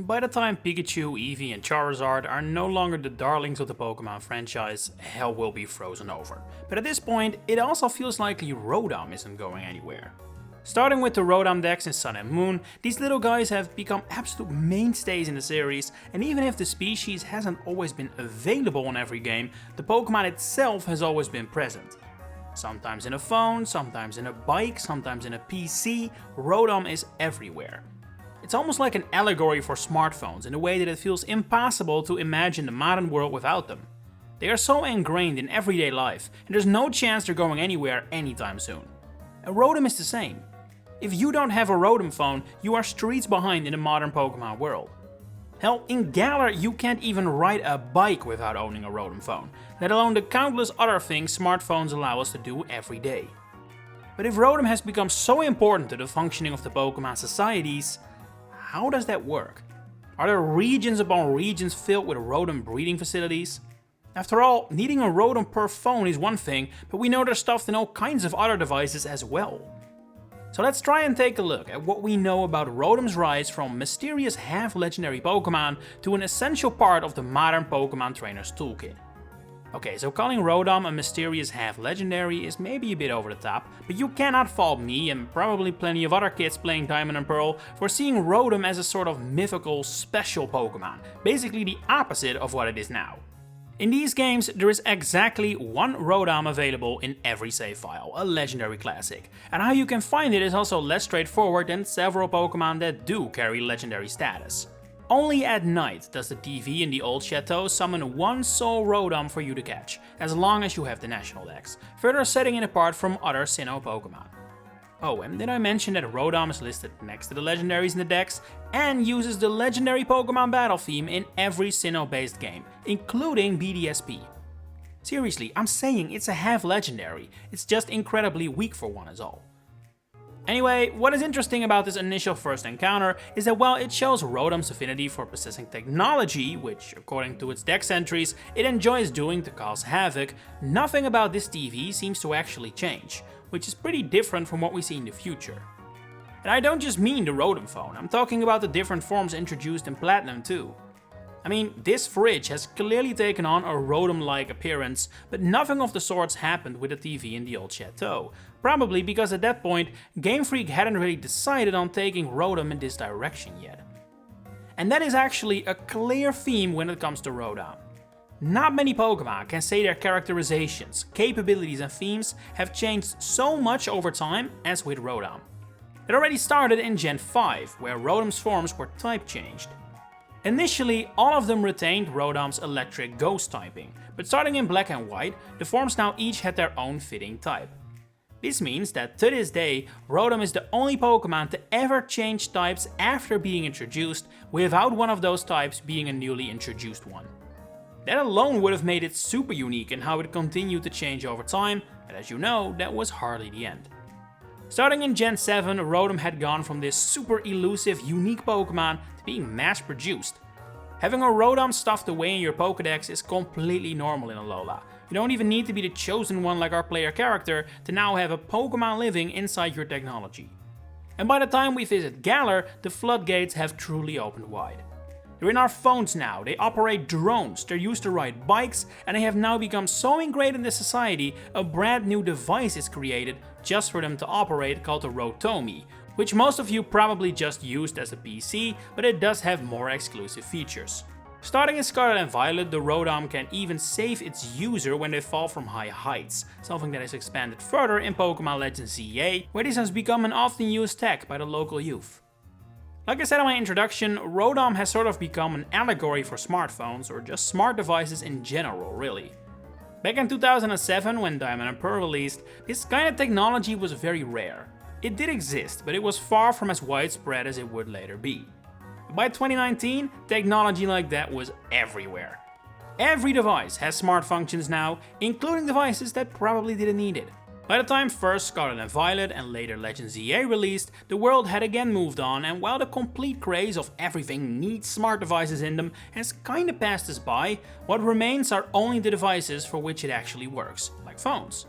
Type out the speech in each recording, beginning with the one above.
By the time Pikachu, Eevee and Charizard are no longer the darlings of the Pokemon franchise, hell will be frozen over. But at this point, it also feels likely Rotom isn't going anywhere. Starting with the Rotom decks in Sun and Moon, these little guys have become absolute mainstays in the series, and even if the species hasn't always been available in every game, the Pokemon itself has always been present. Sometimes in a phone, sometimes in a bike, sometimes in a PC, Rotom is everywhere. It's almost like an allegory for smartphones in a way that it feels impossible to imagine the modern world without them. They are so ingrained in everyday life, and there's no chance they're going anywhere anytime soon. And Rotom is the same. If you don't have a Rotom phone, you are streets behind in the modern Pokemon world. Hell, in Galar you can't even ride a bike without owning a Rotom phone, let alone the countless other things smartphones allow us to do every day. But if Rotom has become so important to the functioning of the Pokemon societies, how does that work? Are there regions upon regions filled with Rotom breeding facilities? After all, needing a Rotom per phone is one thing, but we know they're stuffed in all kinds of other devices as well. So let's try and take a look at what we know about Rotom's rise from mysterious half-legendary Pokemon to an essential part of the modern Pokemon trainer's toolkit. Okay, so calling Rotom a mysterious half-legendary is maybe a bit over the top, but you cannot fault me and probably plenty of other kids playing Diamond and Pearl for seeing Rotom as a sort of mythical special Pokemon, basically the opposite of what it is now. In these games, there is exactly one Rotom available in every save file, a legendary classic, and how you can find it is also less straightforward than several Pokemon that do carry legendary status. Only at night does the TV in the old chateau summon one sole Rotom for you to catch, as long as you have the national dex, further setting it apart from other Sinnoh Pokemon. Oh, and did I mention that Rotom is listed next to the legendaries in the dex and uses the legendary Pokemon battle theme in every Sinnoh-based game, including BDSP. Seriously, I'm saying it's a half-legendary, it's just incredibly weak for one is all. Anyway, what is interesting about this initial first encounter is that while it shows Rotom's affinity for possessing technology, which according to its dex entries it enjoys doing to cause havoc, nothing about this TV seems to actually change, which is pretty different from what we see in the future. And I don't just mean the Rotom phone, I'm talking about the different forms introduced in Platinum too. I mean, this fridge has clearly taken on a Rotom-like appearance, but nothing of the sorts happened with the TV in the old chateau. Probably because at that point, Game Freak hadn't really decided on taking Rotom in this direction yet. And that is actually a clear theme when it comes to Rotom. Not many Pokemon can say their characterizations, capabilities and themes have changed so much over time as with Rotom. It already started in Gen 5, where Rotom's forms were type changed. Initially, all of them retained Rotom's electric ghost typing, but starting in Black and White, the forms now each had their own fitting type. This means that to this day, Rotom is the only Pokemon to ever change types after being introduced, without one of those types being a newly introduced one. That alone would have made it super unique in how it continued to change over time, and as you know, that was hardly the end. Starting in Gen 7, Rotom had gone from this super elusive, unique Pokemon to being mass-produced. Having a Rotom stuffed away in your Pokédex is completely normal in Alola. You don't even need to be the chosen one like our player character to now have a Pokemon living inside your technology. And by the time we visit Galar, the floodgates have truly opened wide. They're in our phones now, they operate drones, they're used to ride bikes, and they have now become so ingrained in the society, a brand new device is created just for them to operate called the Rotomi, which most of you probably just used as a PC, but it does have more exclusive features. Starting in Scarlet and Violet, the Rotom can even save its user when they fall from high heights, something that is expanded further in Pokemon Legends ZA, where this has become an often used tech by the local youth. Like I said in my introduction, Rotom has sort of become an allegory for smartphones, or just smart devices in general, really. Back in 2007, when Diamond and Pearl released, this kind of technology was very rare. It did exist, but it was far from as widespread as it would later be. By 2019, technology like that was everywhere. Every device has smart functions now, including devices that probably didn't need it. By the time first Scarlet and Violet and later Legends ZA released, the world had again moved on, and while the complete craze of everything needs smart devices in them has kinda passed us by, what remains are only the devices for which it actually works, like phones.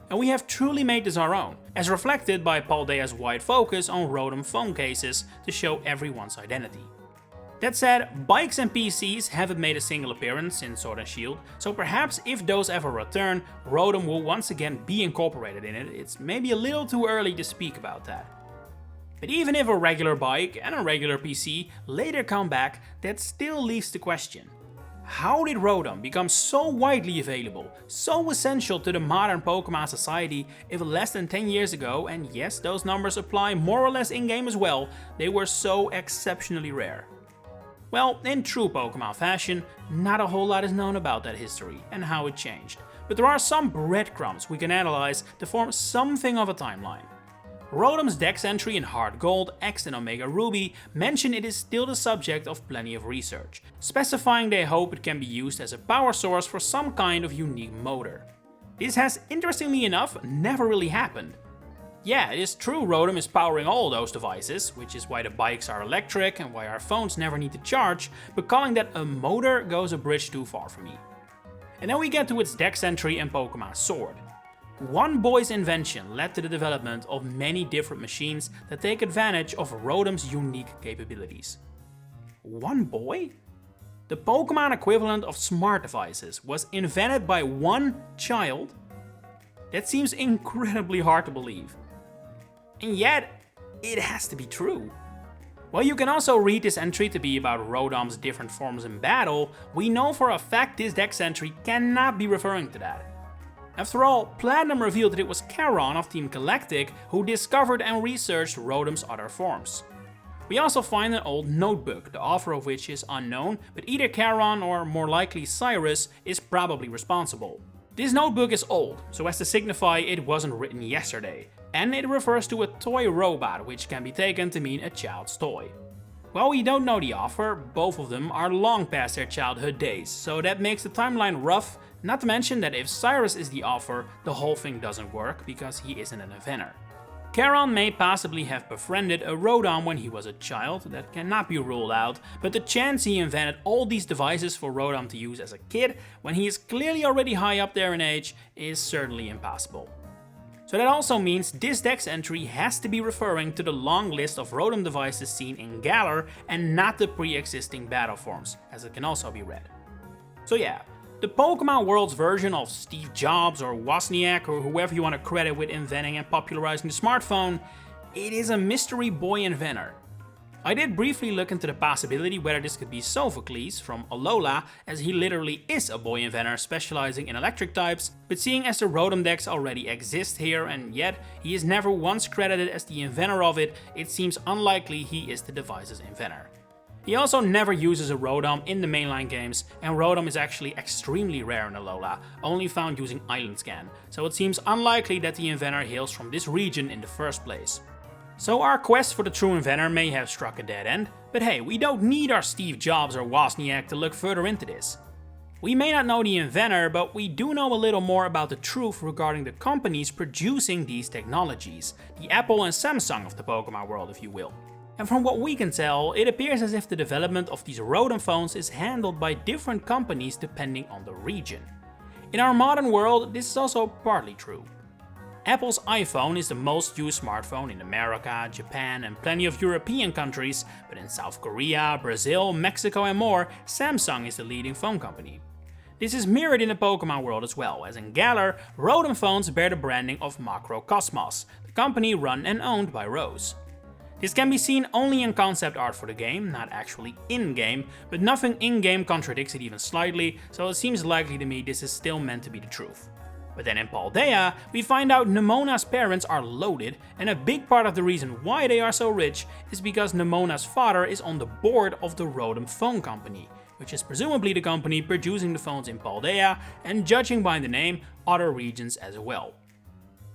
And we have truly made this our own, as reflected by Paldea's wide focus on Rotom phone cases to show everyone's identity. That said, bikes and PCs haven't made a single appearance in Sword and Shield, so perhaps if those ever return, Rotom will once again be incorporated in it. It's maybe a little too early to speak about that. But even if a regular bike and a regular PC later come back, that still leaves the question. How did Rotom become so widely available, so essential to the modern Pokemon society if less than 10 years ago, and yes, those numbers apply more or less in-game as well, they were so exceptionally rare? Well, in true Pokemon fashion, not a whole lot is known about that history and how it changed, but there are some breadcrumbs we can analyze to form something of a timeline. Rotom's Dex entry in Heart Gold, X and Omega Ruby mention it is still the subject of plenty of research, specifying they hope it can be used as a power source for some kind of unique motor. This has, interestingly enough, never really happened. Yeah, it is true Rotom is powering all those devices, which is why the bikes are electric and why our phones never need to charge, but calling that a motor goes a bridge too far for me. And then we get to its Dex entry in Pokemon Sword. One boy's invention led to the development of many different machines that take advantage of Rotom's unique capabilities. One boy? The Pokemon equivalent of smart devices was invented by one child? That seems incredibly hard to believe. And yet, it has to be true. While you can also read this entry to be about Rotom's different forms in battle, we know for a fact this Dex entry cannot be referring to that. After all, Platinum revealed that it was Charon of Team Galactic who discovered and researched Rotom's other forms. We also find an old notebook, the author of which is unknown, but either Charon or more likely Cyrus is probably responsible. This notebook is old, so as to signify it wasn't written yesterday, and it refers to a toy robot, which can be taken to mean a child's toy. While we don't know the author, both of them are long past their childhood days, so that makes the timeline rough, not to mention that if Cyrus is the author, the whole thing doesn't work because he isn't an inventor. Charon may possibly have befriended a Rotom when he was a child, that cannot be ruled out, but the chance he invented all these devices for Rotom to use as a kid, when he is clearly already high up there in age, is certainly impossible. So that also means this Dex entry has to be referring to the long list of Rotom devices seen in Galar and not the pre-existing battle forms, as it can also be read. So yeah, the Pokémon World's version of Steve Jobs or Wozniak or whoever you want to credit with inventing and popularizing the smartphone, it is a mystery boy inventor. I did briefly look into the possibility whether this could be Sophocles from Alola, as he literally is a boy inventor specializing in electric types, but seeing as the Rotom Dex already exists here and yet he is never once credited as the inventor of it, it seems unlikely he is the device's inventor. He also never uses a Rotom in the mainline games, and Rotom is actually extremely rare in Alola, only found using Island Scan, so it seems unlikely that the inventor hails from this region in the first place. So our quest for the true inventor may have struck a dead end, but hey, we don't need our Steve Jobs or Wozniak to look further into this. We may not know the inventor, but we do know a little more about the truth regarding the companies producing these technologies, the Apple and Samsung of the Pokémon world, if you will. And from what we can tell, it appears as if the development of these Rotom phones is handled by different companies depending on the region. In our modern world, this is also partly true. Apple's iPhone is the most used smartphone in America, Japan and plenty of European countries, but in South Korea, Brazil, Mexico and more, Samsung is the leading phone company. This is mirrored in the Pokémon world as well, as in Galar, Rotom phones bear the branding of Macrocosmos, the company run and owned by Rose. This can be seen only in concept art for the game, not actually in-game, but nothing in-game contradicts it even slightly, so it seems likely to me this is still meant to be the truth. But then in Paldea, we find out Nemona's parents are loaded, and a big part of the reason why they are so rich is because Nemona's father is on the board of the Rotom Phone Company, which is presumably the company producing the phones in Paldea, and judging by the name, other regions as well.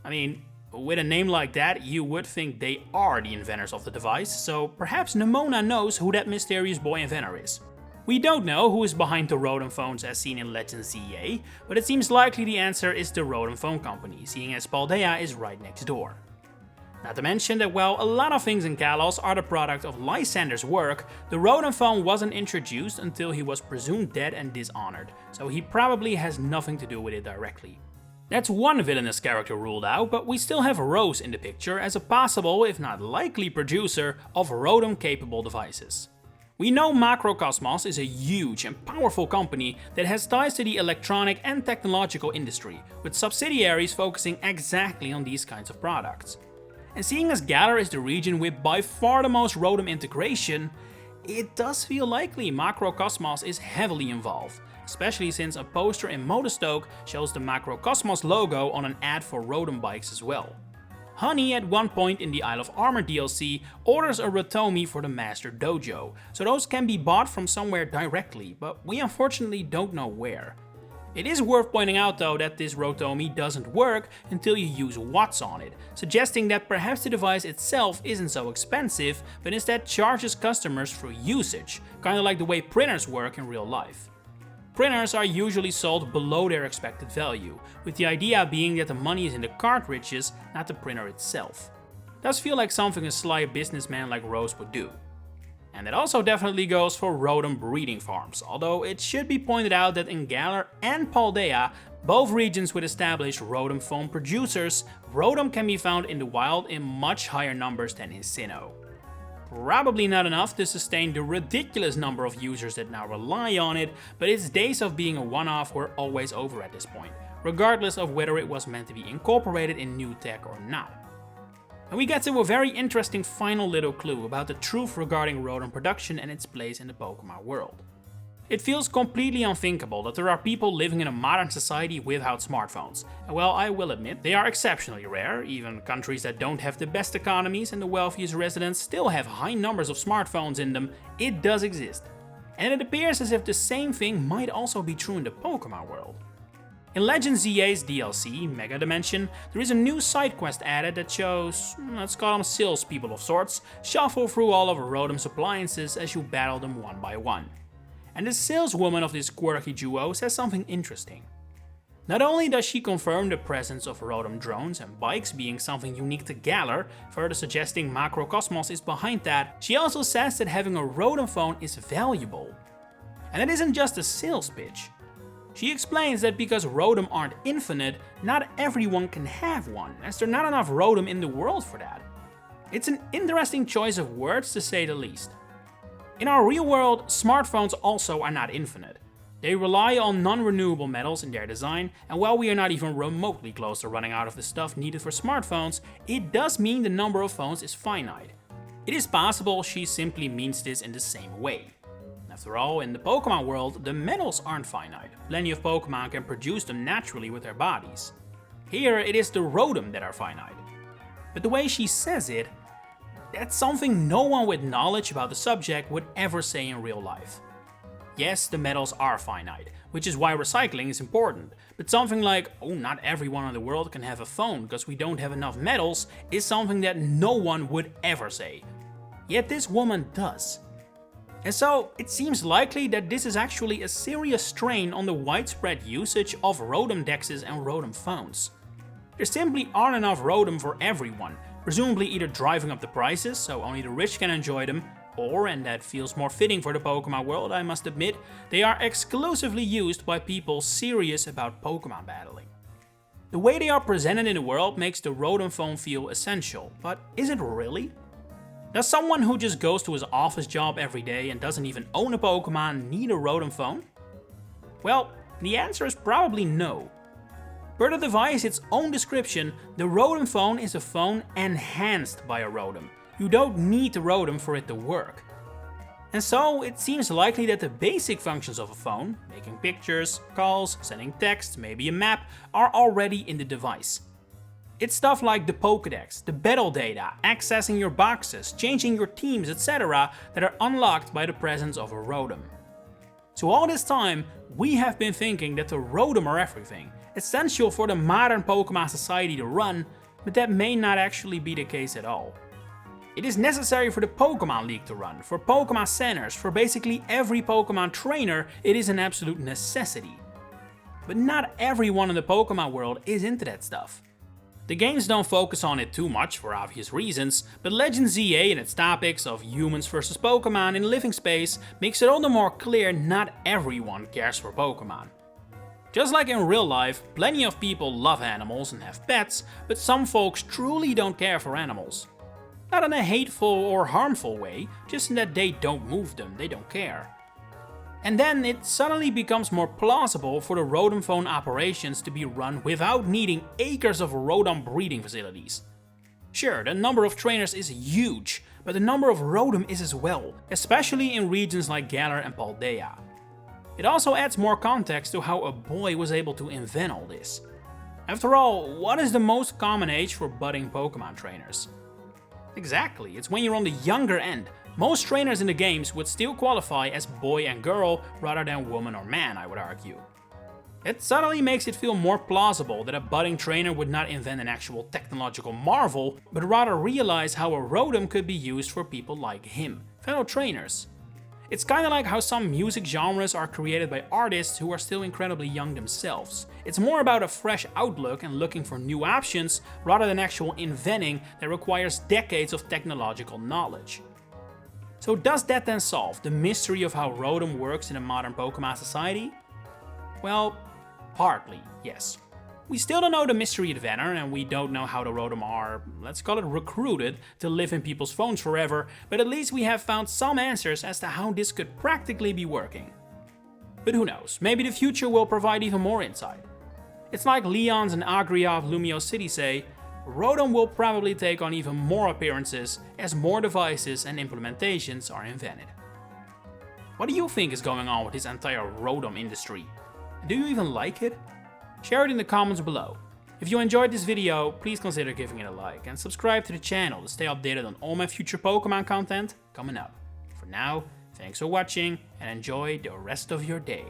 I mean, with a name like that, you would think they are the inventors of the device, so perhaps Nemona knows who that mysterious boy inventor is. We don't know who is behind the Rotom phones as seen in Legends ZA, but it seems likely the answer is the Rotom Phone Company, seeing as Paldea is right next door. Not to mention that while a lot of things in Kalos are the product of Lysander's work, the Rotom phone wasn't introduced until he was presumed dead and dishonored, so he probably has nothing to do with it directly. That's one villainous character ruled out, but we still have Rose in the picture as a possible, if not likely, producer of Rotom-capable devices. We know Macrocosmos is a huge and powerful company that has ties to the electronic and technological industry, with subsidiaries focusing exactly on these kinds of products. And seeing as Galar is the region with by far the most Rotom integration, it does feel likely Macrocosmos is heavily involved, especially since a poster in Modestoke shows the Macrocosmos logo on an ad for Rotom bikes as well. Honey at one point in the Isle of Armor DLC orders a Rotomi for the Master Dojo, so those can be bought from somewhere directly, but we unfortunately don't know where. It is worth pointing out though that this Rotomi doesn't work until you use watts on it, suggesting that perhaps the device itself isn't so expensive, but instead charges customers for usage, kinda like the way printers work in real life. Printers are usually sold below their expected value, with the idea being that the money is in the cartridges, not the printer itself. Does feel like something a sly businessman like Rose would do. And that also definitely goes for Rotom breeding farms, although it should be pointed out that in Galar and Paldea, both regions with established Rotom foam producers, Rotom can be found in the wild in much higher numbers than in Sinnoh. Probably not enough to sustain the ridiculous number of users that now rely on it, but its days of being a one-off were always over at this point, regardless of whether it was meant to be incorporated in new tech or not. And we get to a very interesting final little clue about the truth regarding Rotom production and its place in the Pokémon world. It feels completely unthinkable that there are people living in a modern society without smartphones. And well, I will admit, they are exceptionally rare. Even countries that don't have the best economies and the wealthiest residents still have high numbers of smartphones in them. It does exist. And it appears as if the same thing might also be true in the Pokémon world. In Legend ZA's DLC, Mega Dimension, there is a new side quest added that shows, let's call them salespeople of sorts, shuffle through all of Rotom's appliances as you battle them one by one. And the saleswoman of this quirky duo says something interesting. Not only does she confirm the presence of Rotom drones and bikes being something unique to Galar, further suggesting Macrocosmos is behind that, she also says that having a Rotom phone is valuable. And it isn't just a sales pitch. She explains that because Rotom aren't infinite, not everyone can have one, as there are not enough Rotom in the world for that. It's an interesting choice of words to say the least. In our real world, smartphones also are not infinite. They rely on non-renewable metals in their design, and while we are not even remotely close to running out of the stuff needed for smartphones, it does mean the number of phones is finite. It is possible she simply means this in the same way. After all, in the Pokémon world, the metals aren't finite. Plenty of Pokémon can produce them naturally with their bodies. Here, it is the Rotom that are finite. But the way she says it, that's something no one with knowledge about the subject would ever say in real life. Yes, the metals are finite, which is why recycling is important, but something like, oh, not everyone in the world can have a phone because we don't have enough metals, is something that no one would ever say. Yet this woman does. And so, it seems likely that this is actually a serious strain on the widespread usage of Rotom dexes and Rotom phones. There simply aren't enough Rotom for everyone, presumably either driving up the prices so only the rich can enjoy them, or, and that feels more fitting for the Pokémon world I must admit, they are exclusively used by people serious about Pokémon battling. The way they are presented in the world makes the Rotom phone feel essential, but is it really? Does someone who just goes to his office job every day and doesn't even own a Pokémon need a Rotom phone? Well, the answer is probably no. Per the device its own description, the Rotom phone is a phone enhanced by a Rotom. You don't need the Rotom for it to work. And so, it seems likely that the basic functions of a phone, making pictures, calls, sending text, maybe a map, are already in the device. It's stuff like the Pokédex, the battle data, accessing your boxes, changing your teams, etc. that are unlocked by the presence of a Rotom. So all this time, we have been thinking that the Rotom are everything, essential for the modern Pokémon society to run, but that may not actually be the case at all. It is necessary for the Pokémon League to run, for Pokémon centers, for basically every Pokémon trainer, it is an absolute necessity. But not everyone in the Pokémon world is into that stuff. The games don't focus on it too much for obvious reasons, but Legend ZA and its topics of humans versus Pokémon in living space makes it all the more clear not everyone cares for Pokémon. Just like in real life, plenty of people love animals and have pets, but some folks truly don't care for animals. Not in a hateful or harmful way, just in that they don't move them, they don't care. And then it suddenly becomes more plausible for the Rotom phone operations to be run without needing acres of Rotom breeding facilities. Sure, the number of trainers is huge, but the number of Rotom is as well, especially in regions like Galar and Paldea. It also adds more context to how a boy was able to invent all this. After all, what is the most common age for budding Pokemon trainers? Exactly, it's when you're on the younger end. Most trainers in the games would still qualify as boy and girl rather than woman or man, I would argue. It suddenly makes it feel more plausible that a budding trainer would not invent an actual technological marvel, but rather realize how a Rotom could be used for people like him, fellow trainers. It's kinda like how some music genres are created by artists who are still incredibly young themselves. It's more about a fresh outlook and looking for new options rather than actual inventing that requires decades of technological knowledge. So does that then solve the mystery of how Rotom works in a modern Pokemon society? Well, partly, yes. We still don't know the mystery inventor, and we don't know how the Rotom are, let's call it recruited, to live in people's phones forever, but at least we have found some answers as to how this could practically be working. But who knows, maybe the future will provide even more insight. It's like Leon's and Agria of Lumio City say, Rotom will probably take on even more appearances as more devices and implementations are invented. What do you think is going on with this entire Rotom industry? Do you even like it? Share it in the comments below. If you enjoyed this video, please consider giving it a like and subscribe to the channel to stay updated on all my future Pokemon content coming up. For now, thanks for watching and enjoy the rest of your day.